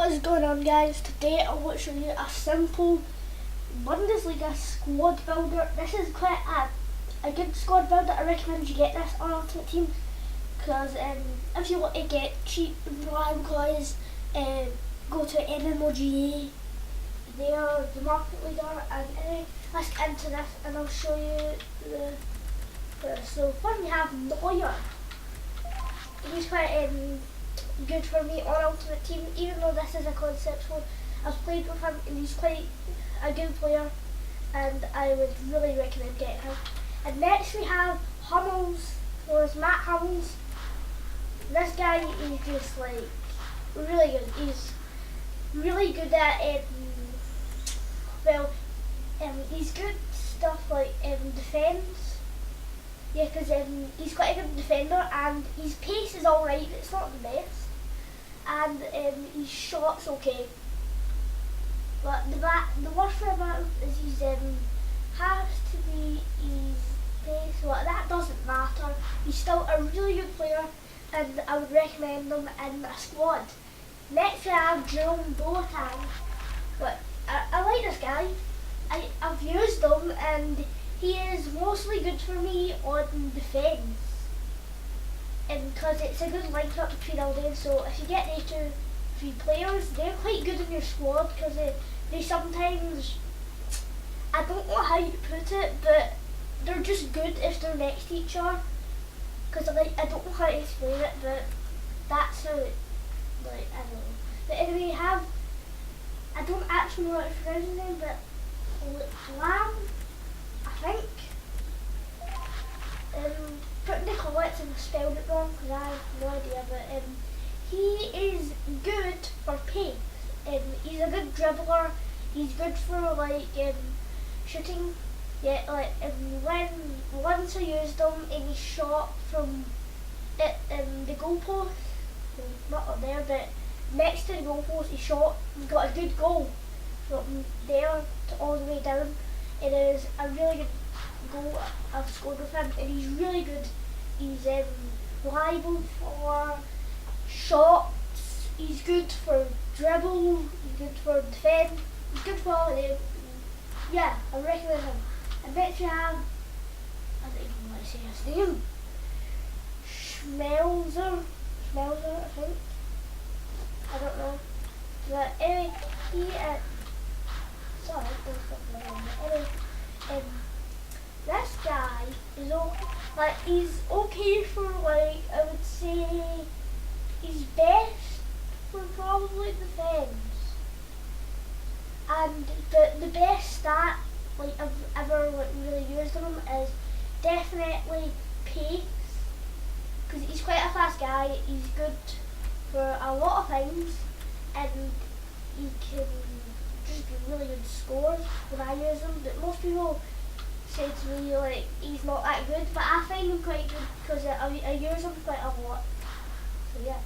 What is going on, guys? Today I want to show you a simple Bundesliga squad builder. This is quite a good squad builder. I recommend you get this on Ultimate Team because if you want to get cheap and reliable guys, go to MMOGA. They are the market leader, and let's get into this and I'll show you the so first we have Neuer. He's quite good for me on Ultimate Team, even though this is a concept one. I've played with him and he's quite a good player, and I would really recommend getting him. And next we have Hummels, or Matt Hummels. This guy is just like really good. He's really good at he's good stuff like defence. Yeah, because he's quite a good defender, and his pace is alright, it's not the best. And his shot's okay. But the worst thing about him is he's has to be his pace. Well, that doesn't matter. He's still a really good player, and I would recommend him in a squad. Next we have Jerome Boateng. But I like this guy. I've used him, and he is mostly good for me on defence, because it's a good link up between all them. So if you get these three players, they're quite good in your squad, because they sometimes, I don't know how you put it, but they're just good if they're next to each other. Because I don't know how to explain it, but that's how it, I don't know. But anyway, I don't actually know how to pronounce his name, but Lamb, I think. Put in the comments if I spelled it wrong, because I have no idea, but he is good for pace. He's a good dribbler. He's good for shooting. Yeah, once I used him and he shot from it the goalpost, not up there, but next to the goalpost, he shot and got a good goal from there to all the way down. It is a really good goal I've scored with him, and he's really good. He's reliable for shots, he's good for dribble, he's good for defence, he's good for all of them. Yeah, I recommend him. And next we have, I don't even want to say his name, Schmelzer, I think. I don't know. But anyway, sorry, anyway, this guy is he's okay for I would say he's best for probably defence. And the best stat I've ever really used on him is definitely pace, because he's quite a fast guy. He's good for a lot of things, and he can just be really good scores when I use him. But most people say to me he's not that good, but I find him quite good because I use him quite a lot. So yeah.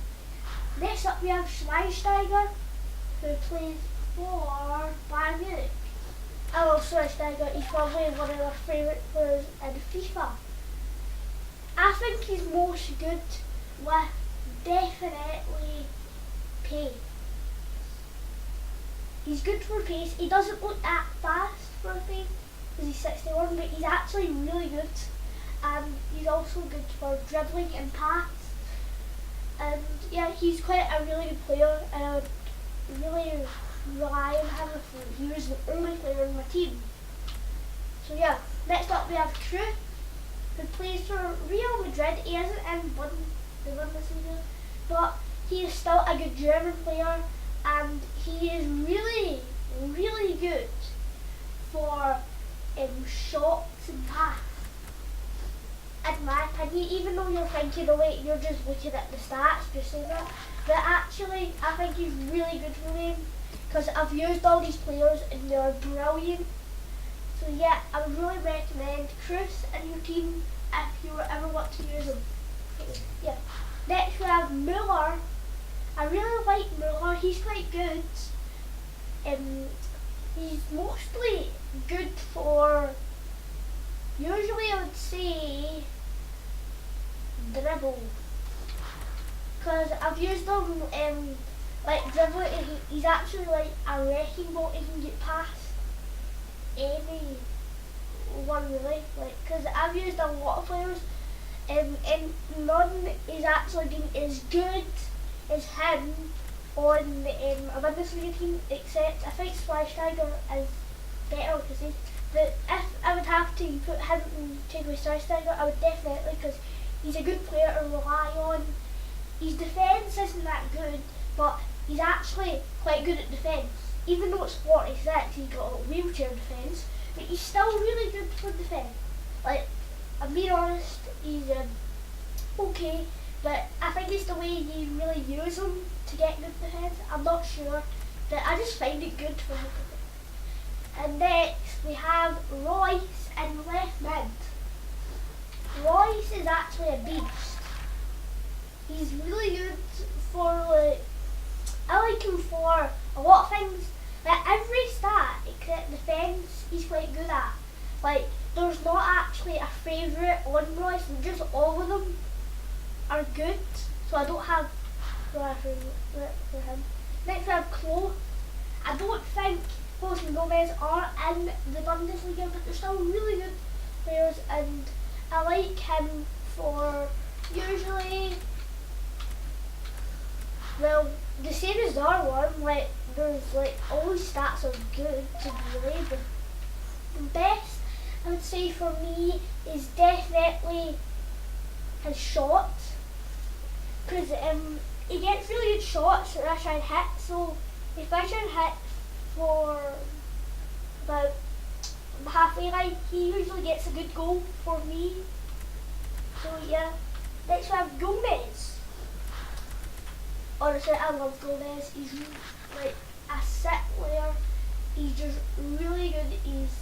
Next up we have Schweinsteiger, who plays for Bayern Munich. I love Schweinsteiger. He's probably one of my favourite players in FIFA. I think he's most good with definitely pace. He's good for pace. He doesn't look that fast for a pace because he's 61, but he's actually really good. And he's also good for dribbling and pass. And yeah, he's quite a really good player, and I would really rely on him if he was the only player in my team. So yeah, next up we have Cruz, who plays for Real Madrid. He isn't in the Bundesliga, but he is still a good German player, and he is really, really good for shots and pass. In my opinion, even though you're thinking, oh wait, you're just looking at the stats, just saying that, but actually I think he's really good for me, because I've used all these players and they're brilliant. So yeah, I would really recommend Cruz in your team if you ever want to use him. Yeah. Next we have Müller. I really like Müller. He's quite good. He's mostly good for, usually I would say, dribble, because I've used them like dribbling, he's actually like a wrecking ball. He can get past anyone really. Like, because I've used a lot of players, and none is actually been as good as him on a Bundesliga team, except I think Schweinsteiger is better because he. But if I would have to put him and take away Schweinsteiger, I would definitely, because he's a good player to rely on. His defence isn't that good, but he's actually quite good at defence. Even though it's 46, he's got a wheelchair defence, but he's still really good for defence. Like, I'm being honest, he's okay, but I think it's the way you really use him to get good defence. I'm not sure, but I just find it good for him. And next we have Royce in left mid. Royce is actually a beast. He's really good for like, I like him for a lot of things. Like every stat except defence he's quite good at. Like there's not actually a favourite on Royce, just all of them are good. So I don't have a favourite for him. Next we have Klo. I don't think Klose and Gomez are in the Bundesliga, but they're still really good players, and I like him for usually, well, the same as the other one, like there's like all his stats are good really, but the best I would say for me is definitely his shots, because he gets really good shots that I try and hit, so if I try and hit for about halfway line, he usually gets a good goal for me. So yeah, next we have Gomez. Honestly, I love Gomez. He's like a sick player. He's just really good. He's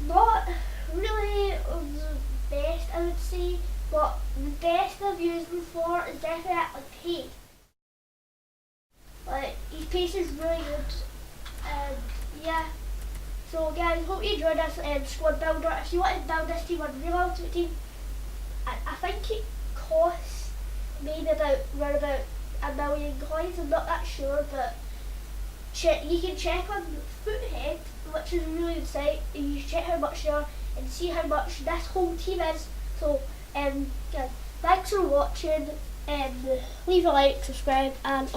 not really the best, I would say, but the best I've used him for is definitely pace. Like his pace is really good. Yeah. So guys, hope you enjoyed this squad builder. If you want to build this team on real ultimate team, I think it costs maybe about £1 million. I'm not that sure, but you can check on Foothead, which is a really good site, and you can check how much they are and see how much this whole team is. So guys, thanks for watching. Leave a like, subscribe, and